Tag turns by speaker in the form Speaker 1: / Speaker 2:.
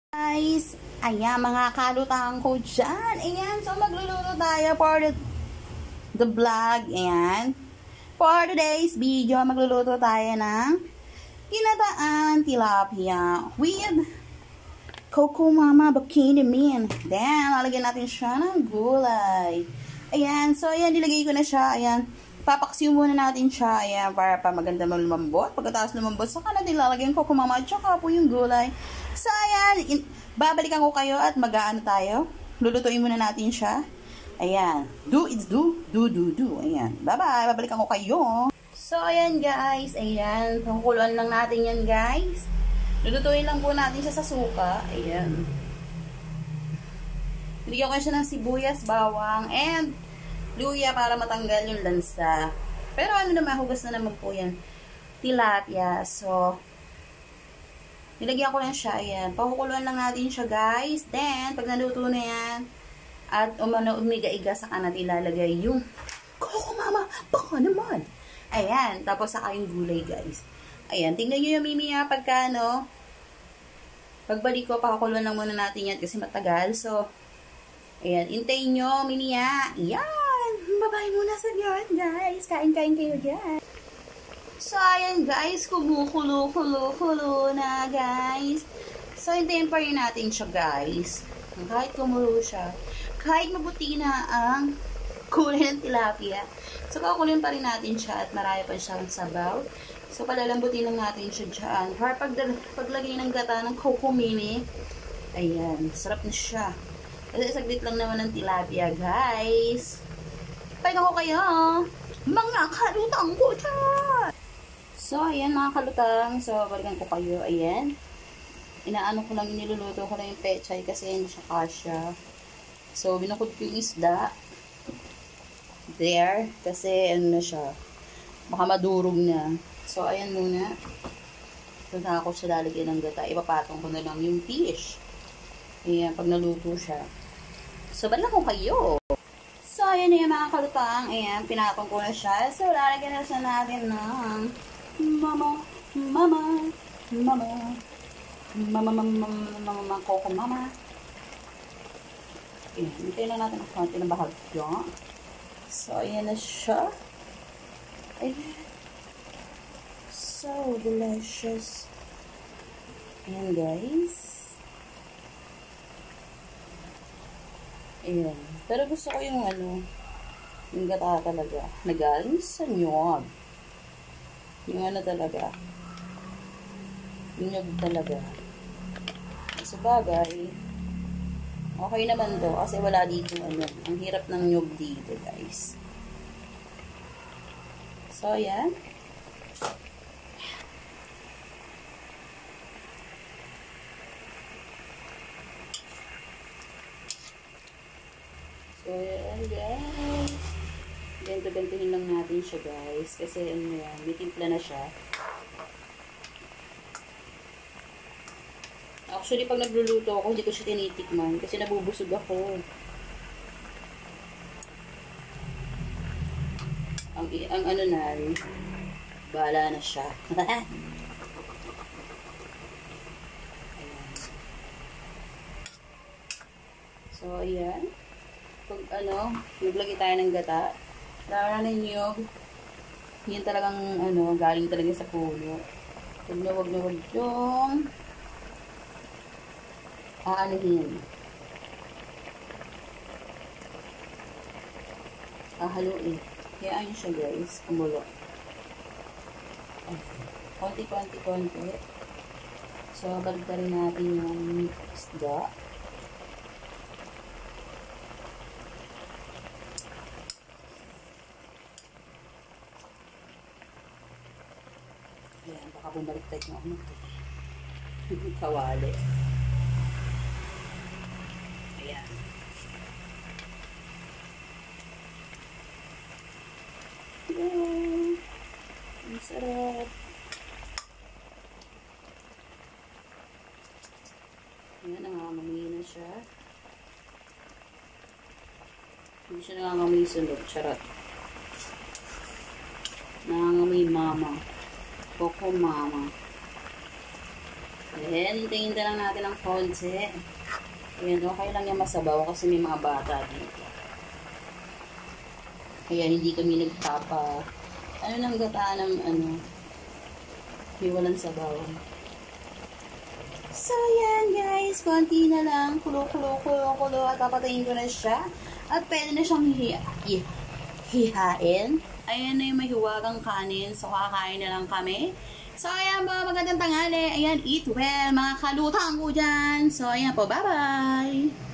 Speaker 1: Guys, ayan mga kalutang ko dyan. Ayan, so magluluto tayo for the vlog. Ayan. For today's video, magluluto tayo ng ginataan tilapia with Coco Mama Bikini Bean. Then, lalagyan natin siya ng gulay. Ayan, so ayan, nilagay ko na siya. Ayan, papaksiw muna natin siya. Ayan, para pa maganda lumambot. Pagkatapos lumambot, saka natin lalagyan Coco Mama at saka po yung gulay. So, ayan, babalikan ko kayo at mag-aano tayo. Lulutuin muna natin siya. Ayan, do. Ayan, bye-bye, babalikan ko kayo. So, ayan guys, ayan, pakukuluan lang natin yan guys. Lulutuin lang po natin siya sa suka. Ayan. Bigyan ko siya ng sibuyas, bawang, and luya para matanggal yung lansa. Pero ano naman, hugas na naman po yan. Tilapia. So, nilagyan ko lang siya. Ayan. Pakukuluan lang natin siya, guys. Then, pag naluto na yan, at umiga-iga, saka natin ilalagay yung Coco Mama, baka naman. Ayan. Tapos, saka yung gulay, guys. Ayan. Tingnan nyo yung mimiya pagka, no? Pagbalik ko, pakukuluan lang muna natin yan kasi matagal. So, ayan. Intayin nyo, mimiya. Ayan. Bye-bye muna sa yan, guys. Kain-kain kayo dyan. So, ayan guys, kumukulo na guys. So, hintayin pa rin natin siya guys. Kahit kumulo siya, kahit mabuti na ang kulay ng tilapia. So, kakulin pa rin natin siya at marami pa siyang sabaw. So, palalambutin lang natin siya dyan. Para paglagay ng gata ng Coco Mini, ayan, sarap na siya. Kasi saglit lang naman ng tilapia guys. Pahinga ko kayo, mga kalutang ko dyan. So, ayan mga kalutang. So, balikan ko kayo. Ayan. Inaano ko lang, niluluto ko lang yung pechay kasi hindi siya kasya. So, binukod ko yung isda. There. Kasi, ano na siya. Baka madurog na. So, ayan muna. Doon na ako siya lalagyan ng gata. Ipapatong ko na lang yung fish. Ayan, pag naluto siya. So, balikan ko kayo. So, ayan na yung mga kalutang. Ayan, pinatong ko na siya. So, lalagyan na siya natin ng Mama, Coco Mama. Ayan, hintayin na natin ang konti ng bahagyo. So, ayan na siya. Ayan. So delicious. Ayan, guys. Ayan. Pero gusto ko yung yung gata talaga. Nagaling sa nyog. Yung talaga. Yung nyog talaga. Sa bagay, okay naman to kasi wala dito ang hirap ng nyog dito guys. So, yan. So, yan guys. Ganto-gantuhin lang natin siya guys. Kasi yan, may timpla na siya. Actually, pag nagluluto ako, hindi ko siya tinitikman. Kasi nabubusog ako. Ang ano na, bahala na siya. Ayan. So, ayan. Pag naglagay tayo ng gata, lalo na nyog, yan talagang, galing talaga sa puno. Wag na wag yung aanuhin. Haluin. Kaya ayun siya guys, kumulo. Konti. So, balik rin natin yung isda. Ayan, baka bumaliktad yung kawali. Ayan. Ayan. Ang sarap. Ayan, nangangamoy na siya. Hindi siya nangangamoy sunod. Charot. Nangangamoy mama. Coco Mama. Ayan, hintayin lang natin ng konti. Ayan, okay lang yung masabaw kasi may mga bata dito. Kaya hindi kami nagpapa ng gata ng may walang sabaw. So, yan guys. Konti na lang. Kulo. At papatayin ko na siya. At pwede na siyang hihain. Ayan na yung mahiwagang kanin. So, kakain na lang kami. So, ayan po. Magandang tanghali. Ayan, eat well. Mga kalutang ko dyan. So, ayan po. Bye-bye.